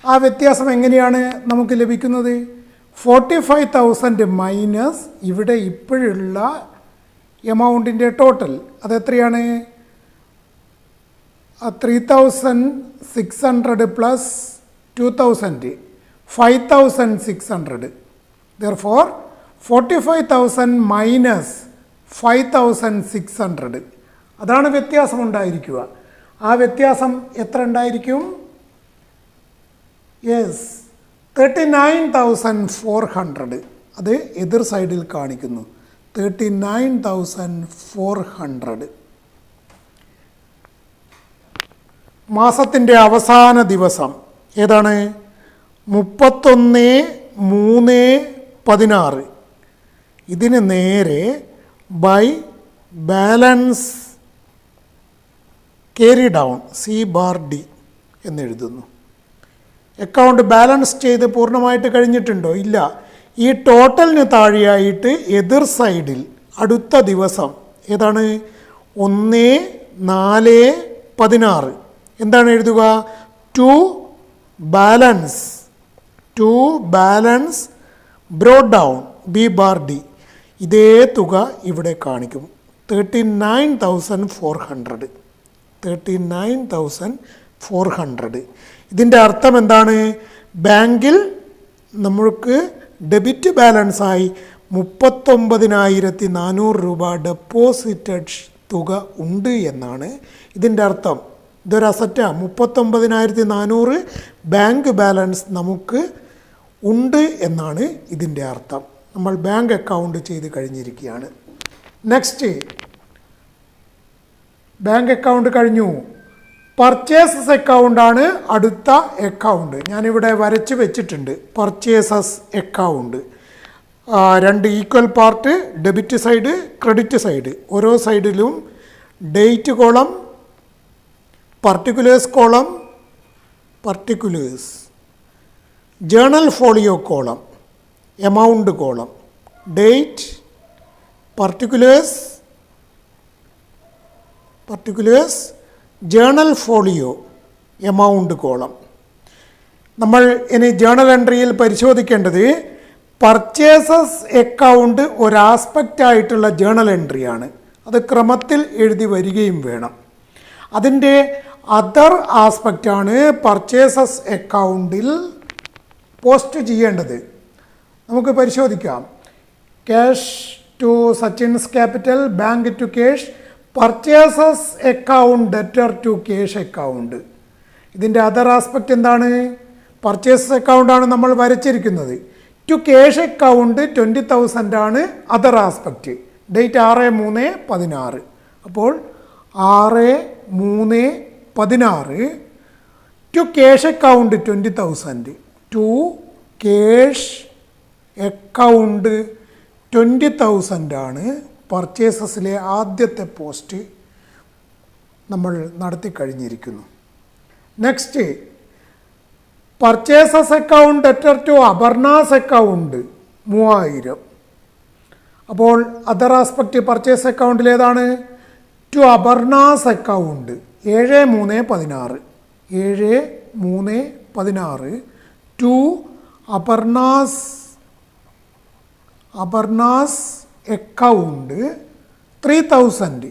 ആ വ്യത്യാസം എങ്ങനെയാണ് നമുക്ക് ലഭിക്കുന്നത്? 45,000 മൈനസ് ഇവിടെ ഇപ്പോഴുള്ള എമൗണ്ടിൻ്റെ ടോട്ടൽ അതെത്രയാണ്? 3,600 പ്ലസ് 2,000 5,600. Therefore 45,000 മൈനസ് 5,600 അതാണ് വ്യത്യാസം ഉണ്ടായിരിക്കുക. ആ വ്യത്യാസം എത്ര ഉണ്ടായിരിക്കും? യെസ് 39,400. അത് എതിർ സൈഡിൽ കാണിക്കുന്നു 39,400. മാസത്തിൻ്റെ അവസാന ദിവസം ഏതാണ്? 31/3/16. ഇതിന് നേരെ by balance carry down C/D എന്നെഴുതുന്നു. അക്കൗണ്ട് ബാലൻസ് ചെയ്ത് പൂർണ്ണമായിട്ട് കഴിഞ്ഞിട്ടുണ്ടോ? ഇല്ല. ഈ ടോട്ടലിന് താഴെയായിട്ട് എതിർ സൈഡിൽ അടുത്ത ദിവസം ഏതാണ്? 1/4/16 എന്താണ് എഴുതുക? To balance brought down B/D. ഇതേ തുക ഇവിടെ കാണിക്കും 39,400. 39,400. ഇതിൻ്റെ അർത്ഥം എന്താണ്? ബാങ്കിൽ നമ്മൾക്ക് ഡെബിറ്റ് ബാലൻസായി 39,400 രൂപ ഡെപ്പോസിറ്റഡ് തുക ഉണ്ട് എന്നാണ് ഇതിൻ്റെ അർത്ഥം. ഇതൊരു അസറ്റാണ്. 39,400 ബാങ്ക് ബാലൻസ് നമുക്ക് ഉണ്ട് എന്നാണ് ഇതിൻ്റെ അർത്ഥം. നമ്മൾ ബാങ്ക് അക്കൗണ്ട് ചെയ്ത് കഴിഞ്ഞിരിക്കുകയാണ്. നെക്സ്റ്റ് ബാങ്ക് അക്കൗണ്ട് കഴിഞ്ഞു. പർച്ചേസസ് അക്കൗണ്ടാണ് അടുത്ത അക്കൗണ്ട്. ഞാനിവിടെ വരച്ച് വെച്ചിട്ടുണ്ട്. Purchases account 2 equal part, debit side, credit side. ഓരോ സൈഡിലും date column, particulars column, particulars, journal folio column, amount column, date, particulars, journal folio, amount column. നമ്മൾ ഇനി ജേണൽ എൻട്രിയിൽ പരിശോധിക്കേണ്ടത് പർച്ചേസസ് അക്കൗണ്ട് ഒരു ആസ്പെക്റ്റ് ആയിട്ടുള്ള ജേണൽ എൻട്രിയാണ്. അത് ക്രമത്തിൽ എഴുതി വരികയും വേണം. അതിൻ്റെ അതർ ആസ്പെക്റ്റാണ് പർച്ചേസസ് അക്കൗണ്ടിൽ പോസ്റ്റ് ചെയ്യേണ്ടത്. നമുക്ക് പരിശോധിക്കാം. Cash to Sachin's capital, bank to cash, purchases account debtor to cash account. ഇതിൻ്റെ അതർ ആസ്പെക്റ്റ് എന്താണ്? പർച്ചേസസ് അക്കൗണ്ടാണ് നമ്മൾ വരച്ചിരിക്കുന്നത്. ടു ക്യാഷ് അക്കൗണ്ട് 20,000 ആണ് അതർ ആസ്പെക്റ്റ്. ഡേറ്റ് 6/3/16. അപ്പോൾ 6/3/16 to cash account 20,000. To cash account 20,000 ആണ് പർച്ചേസസിലെ ആദ്യത്തെ പോസ്റ്റ് നമ്മൾ നടത്തി കഴിഞ്ഞിരിക്കുന്നു. Next purchases account debtor to Aparna's account 3000. അപ്പോൾ അതർ ആസ്പെക്റ്റ് പർച്ചേസ് അക്കൗണ്ടിൽ ഏതാണ്? To Aparna's account 7/3/16. 7/3/16 to Aparna's account 3,000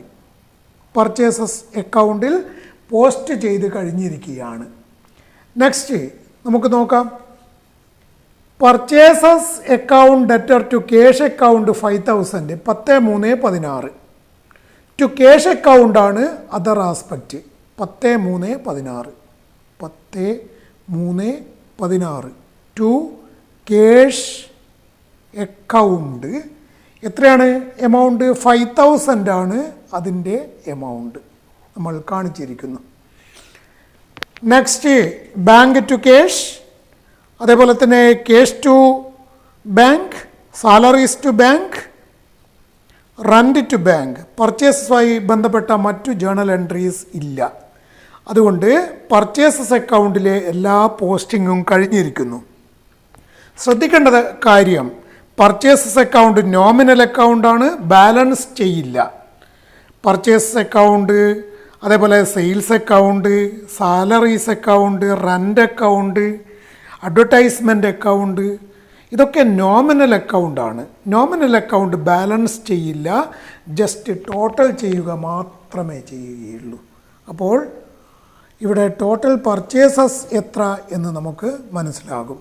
purchases അക്കൗണ്ടിൽ പോസ്റ്റ് ചെയ്ത് കഴിഞ്ഞിരിക്കുകയാണ്. നെക്സ്റ്റ് നമുക്ക് നോക്കാം. Purchases account debtor to cash account 5,000 10/3/16. To cash അക്കൗണ്ടാണ് other aspect. 10/3/16. 10/3/16 to cash account എത്രയാണ്? എമൗണ്ട് 5,000 ആണ് അതിൻ്റെ എമൗണ്ട് നമ്മൾ കാണിച്ചിരിക്കുന്നു. നെക്സ്റ്റ് ബാങ്ക് ടു ക്യാഷ്, അതേപോലെ തന്നെ cash to bank, salaries to bank, rent to bank. പർച്ചേസുമായി ബന്ധപ്പെട്ട മറ്റു ജേണൽ എൻട്രീസ് ഇല്ല. അതുകൊണ്ട് പർച്ചേസസ് അക്കൗണ്ടിലെ എല്ലാ പോസ്റ്റിങ്ങും കഴിഞ്ഞിരിക്കുന്നു. ശ്രദ്ധിക്കേണ്ട കാര്യം, പർച്ചേസസ് അക്കൗണ്ട് നോമിനൽ അക്കൗണ്ടാണ്, ബാലൻസ് ചെയ്യില്ല. പർച്ചേസസ് അക്കൗണ്ട്, അതേപോലെ sales account, salaries account, rent account, advertisement account, ഇതൊക്കെ നോമിനൽ അക്കൗണ്ടാണ്. നോമിനൽ അക്കൗണ്ട് ബാലൻസ് ചെയ്യില്ല, ജസ്റ്റ് ടോട്ടൽ ചെയ്യുക മാത്രമേ ചെയ്യുകയുള്ളൂ. അപ്പോൾ ഇവിടെ ടോട്ടൽ പർച്ചേസസ് എത്ര എന്ന് നമുക്ക് മനസ്സിലാകും.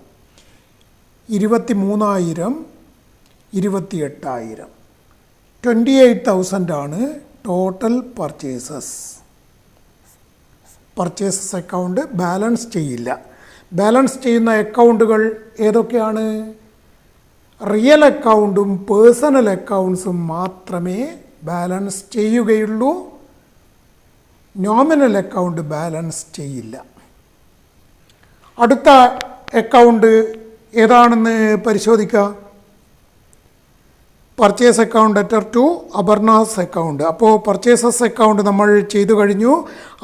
23,000, 28,000, 28,000 ആണ് total purchases. Purchases account balance ചെയ്യില്ല. ബാലൻസ് ചെയ്യുന്ന അക്കൗണ്ടുകൾ ഏതൊക്കെയാണ്? റിയൽ അക്കൗണ്ടും പേഴ്സണൽ അക്കൗണ്ട്സും മാത്രമേ ബാലൻസ് ചെയ്യുകയുള്ളൂ. നോമിനൽ അക്കൗണ്ട് ബാലൻസ് ചെയ്യില്ല. അടുത്ത അക്കൗണ്ട് ഏതാണെന്ന് പരിശോധിക്കുക. Purchase account debtor to Aparna's account. അപ്പോൾ പർച്ചേസസ് അക്കൗണ്ട് നമ്മൾ ചെയ്തു കഴിഞ്ഞു.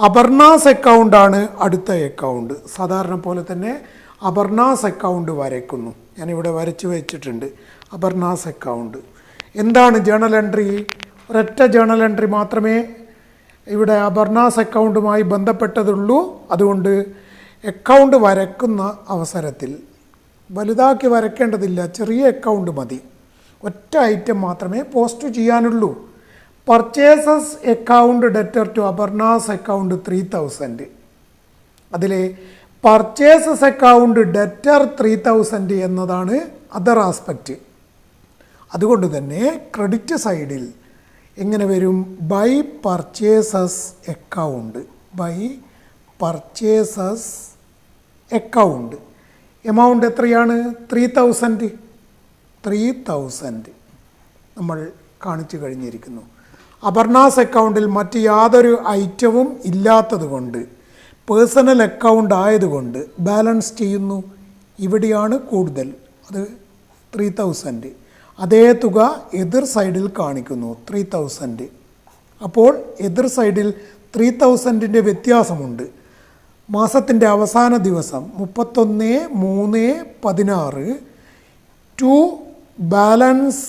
അപർണാസ് അക്കൗണ്ടാണ് അടുത്ത അക്കൗണ്ട്. സാധാരണ പോലെ തന്നെ അപർണാസ് അക്കൗണ്ട് വരയ്ക്കുന്നു. ഞാനിവിടെ വരച്ച് വെച്ചിട്ടുണ്ട്. അപർണാസ് അക്കൗണ്ട് എന്താണ്? Journal entry. ഒരൊറ്റ ജേണൽ എൻട്രി മാത്രമേ ഇവിടെ അപർണാസ് അക്കൗണ്ടുമായി ബന്ധപ്പെട്ടതുള്ളൂ. അതുകൊണ്ട് അക്കൗണ്ട് വരയ്ക്കുന്ന അവസരത്തിൽ വലുതാക്കി വരയ്ക്കേണ്ടതില്ല, ചെറിയ അക്കൗണ്ട് മതി. ഒറ്റ ഐറ്റം മാത്രമേ പോസ്റ്റ് ചെയ്യാനുള്ളൂ. Purchases account debtor to Aparna's account 3,000. അതിലെ പർച്ചേസസ് അക്കൗണ്ട് ഡെറ്റർ 3,000 എന്നതാണ് അതർ ആസ്പെക്റ്റ്. അതുകൊണ്ട് തന്നെ ക്രെഡിറ്റ് സൈഡിൽ എങ്ങനെ വരും? By purchases account. By purchases account amount എത്രയാണ്? 3,000. 3000 നമ്മൾ കാണിച്ചു കഴിഞ്ഞിരിക്കുന്നു. അപർണാസ് അക്കൗണ്ടിൽ മറ്റ് യാതൊരു ഐറ്റവും ഇല്ലാത്തതുകൊണ്ട് പേഴ്സണൽ അക്കൗണ്ട് ആയതുകൊണ്ട് ബാലൻസ് ചെയ്യുന്നു. ഇവിടെയാണ് കൂടുതൽ, അത് 3000. അതേ തുക എതിർ സൈഡിൽ കാണിക്കുന്നു 3000. അപ്പോൾ എതിർ സൈഡിൽ 3000ൻ്റെ വ്യത്യാസമുണ്ട്. മാസത്തിൻ്റെ അവസാന ദിവസം 31/3/16 to balance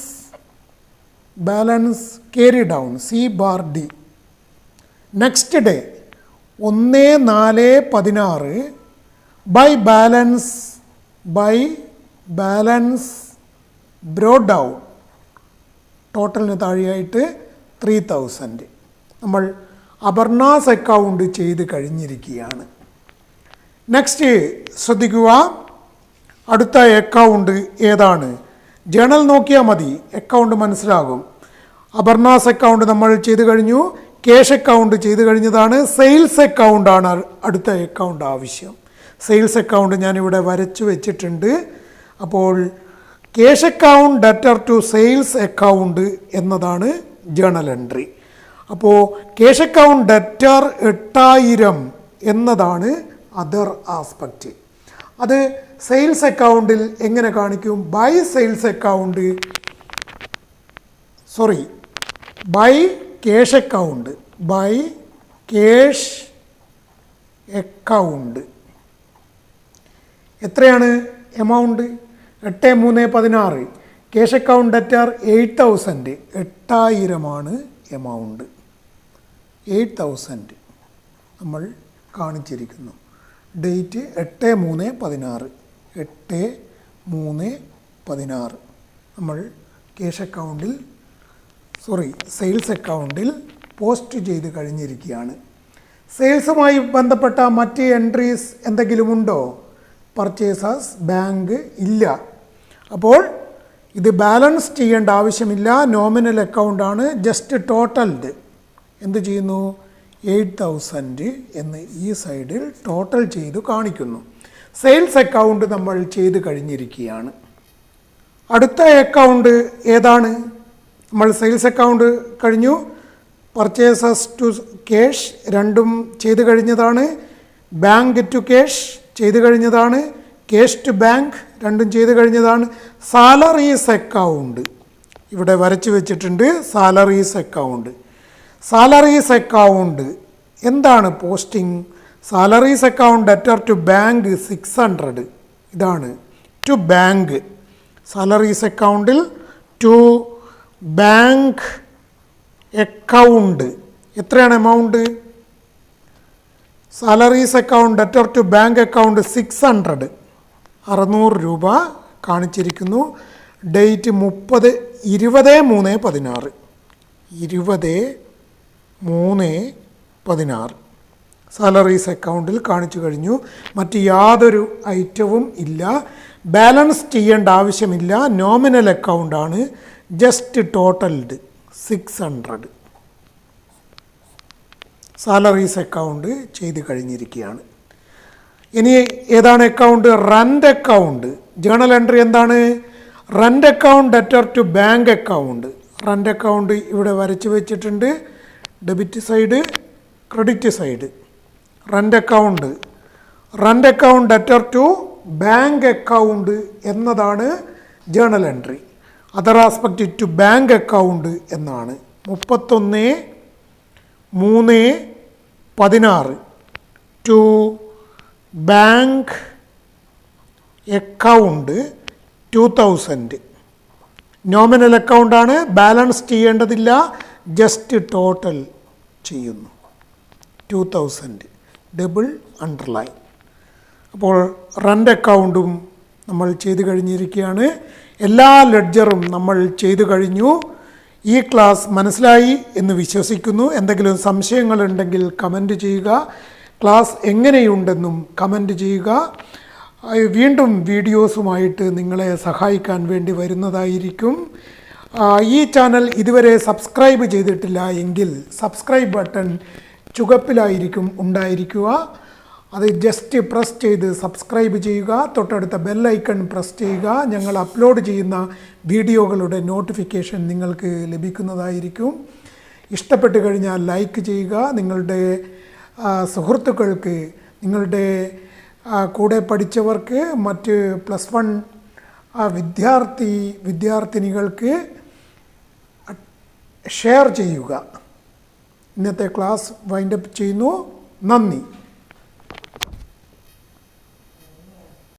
carry down C/D. Next day 1/4/16 by balance brought down ടോട്ടലിന് താഴെയായിട്ട് 3000. നമ്മൾ അപർണാസ് അക്കൗണ്ട് ചെയ്ത് കഴിഞ്ഞിരിക്കുകയാണ്. നെക്സ്റ്റ് ശ്രദ്ധിക്കുക, അടുത്ത അക്കൗണ്ട് ഏതാണ്? ജേണൽ നോക്കിയാൽ മതി, അക്കൗണ്ട് മനസ്സിലാകും. അപർണാസ് അക്കൗണ്ട് നമ്മൾ ചെയ്ത് കഴിഞ്ഞു, ക്യാഷ് അക്കൗണ്ട് ചെയ്ത് കഴിഞ്ഞതാണ്. സെയിൽസ് അക്കൗണ്ടാണ് അടുത്ത അക്കൗണ്ട് ആവശ്യം. സെയിൽസ് അക്കൗണ്ട് ഞാനിവിടെ വരച്ചു വെച്ചിട്ടുണ്ട്. അപ്പോൾ cash account debtor to sales account എന്നതാണ് ജേണൽ എൻട്രി. അപ്പോൾ ക്യാഷ് അക്കൗണ്ട് ഡെറ്റർ 8000 എന്നതാണ് അതർ ആസ്പെക്റ്റ്. അത് സെയിൽസ് അക്കൗണ്ടിൽ എങ്ങനെ കാണിക്കും? ബൈ ക്യാഷ് അക്കൗണ്ട് എത്രയാണ് amount? 8/3/16. Cash account debtor 8000. 8000 amount. 8000 നമ്മൾ കാണിച്ചിരിക്കുന്നു. ഡേറ്റ് 8/3/16. 8/3/16 നമ്മൾ സെയിൽസ് അക്കൗണ്ടിൽ പോസ്റ്റ് ചെയ്ത് കഴിഞ്ഞിരിക്കുകയാണ്. സെയിൽസുമായി ബന്ധപ്പെട്ട മറ്റ് എൻട്രീസ് എന്തെങ്കിലും ഉണ്ടോ? പർച്ചേസസ്, ബാങ്ക് ഇല്ല. അപ്പോൾ ഇത് ബാലൻസ് ചെയ്യേണ്ട ആവശ്യമില്ല, നോമിനൽ അക്കൗണ്ടാണ്. ജസ്റ്റ് ടോട്ടൽഡ് എന്ത് ചെയ്യുന്നു? 8000 എന്ന് ഈ സൈഡിൽ ടോട്ടൽ ചെയ്ത് കാണിക്കുന്നു. സെയിൽസ് അക്കൗണ്ട് നമ്മൾ ചെയ്ത് കഴിഞ്ഞിരിക്കുകയാണ്. അടുത്ത അക്കൗണ്ട് ഏതാണ്? നമ്മൾ സെയിൽസ് അക്കൗണ്ട് കഴിഞ്ഞു, പർച്ചേസസ് ടു ക്യാഷ് രണ്ടും ചെയ്ത് കഴിഞ്ഞതാണ്. ബാങ്ക് ടു ക്യാഷ് ചെയ്ത് കഴിഞ്ഞതാണ്. ക്യാഷ് ടു ബാങ്ക് രണ്ടും ചെയ്ത് കഴിഞ്ഞതാണ്. സാലറീസ് അക്കൗണ്ട് ഇവിടെ വരച്ചു വെച്ചിട്ടുണ്ട്. സാലറീസ് അക്കൗണ്ട് എന്താണ് posting? Salaries account debtor to bank 600. ഇതാണ് ടു ബാങ്ക്. സാലറീസ് അക്കൗണ്ടിൽ ടു ബാങ്ക് അക്കൗണ്ട് എത്രയാണ് amount? Salaries account debtor to bank account 600. 600 രൂപ കാണിച്ചിരിക്കുന്നു. ഡേറ്റ് 20/3/16. 20/3/16 സാലറീസ് അക്കൗണ്ടിൽ കാണിച്ചു കഴിഞ്ഞു. മറ്റ് യാതൊരു ഐറ്റവും ഇല്ല, ബാലൻസ് ചെയ്യേണ്ട ആവശ്യമില്ല, നോമിനൽ അക്കൗണ്ടാണ്. Just totalled 600. സാലറീസ് അക്കൗണ്ട് ചെയ്ത് കഴിഞ്ഞിരിക്കുകയാണ്. ഇനി ഏതാണ് account? Rent account. Journal entry എന്താണ്? Rent account debtor to bank account. Rent account ഇവിടെ വരച്ച് വെച്ചിട്ടുണ്ട്. Debit side, credit side. Rent account debtor to bank account എന്നതാണ് journal entry. Other aspect to bank account എന്നാണ്. 31/3/16 ടു ബാങ്ക് അക്കൗണ്ട് 2000. നോമിനൽ അക്കൗണ്ടാണ്, ബാലൻസ് ചെയ്യേണ്ടതില്ല, ജസ്റ്റ് ടോട്ടൽ ചെയ്യുന്നു 2000. Double underline. അപ്പോൾ റെൻ്റ് അക്കൗണ്ടും നമ്മൾ ചെയ്ത് കഴിഞ്ഞിരിക്കുകയാണ്. എല്ലാ ലെഡ്ജറും നമ്മൾ ചെയ്തു കഴിഞ്ഞു. ഈ ക്ലാസ് മനസ്സിലായി എന്ന് വിശ്വസിക്കുന്നു. എന്തെങ്കിലും സംശയങ്ങളുണ്ടെങ്കിൽ കമൻറ്റ് ചെയ്യുക. ക്ലാസ് എങ്ങനെയുണ്ടെന്നും കമൻറ്റ് ചെയ്യുക. വീണ്ടും വീഡിയോസുമായിട്ട് നിങ്ങളെ സഹായിക്കാൻ വേണ്ടി വരുന്നതായിരിക്കും. ഈ ചാനൽ ഇതുവരെ സബ്സ്ക്രൈബ് ചെയ്തിട്ടില്ല എങ്കിൽ സബ്സ്ക്രൈബ് ബട്ടൺ ചുവപ്പിലായിരിക്കും ഉണ്ടായിരിക്കുക. അത് ജസ്റ്റ് പ്രസ് ചെയ്ത് സബ്സ്ക്രൈബ് ചെയ്യുക. തൊട്ടടുത്ത ബെൽ ഐക്കൺ പ്രസ് ചെയ്യുക. ഞങ്ങൾ അപ്ലോഡ് ചെയ്യുന്ന വീഡിയോകളുടെ നോട്ടിഫിക്കേഷൻ നിങ്ങൾക്ക് ലഭിക്കുന്നതായിരിക്കും. ഇഷ്ടപ്പെട്ട് കഴിഞ്ഞാൽ ലൈക്ക് ചെയ്യുക. നിങ്ങളുടെ സുഹൃത്തുക്കൾക്ക്, നിങ്ങളുടെ കൂടെ പഠിച്ചവർക്ക്, മറ്റ് +1 വിദ്യാർത്ഥിനികൾക്ക് ഷെയർ ചെയ്യുക. ഇന്നത്തെ ക്ലാസ് വൈൻഡപ്പ് ചെയ്യുന്നു. നന്ദി.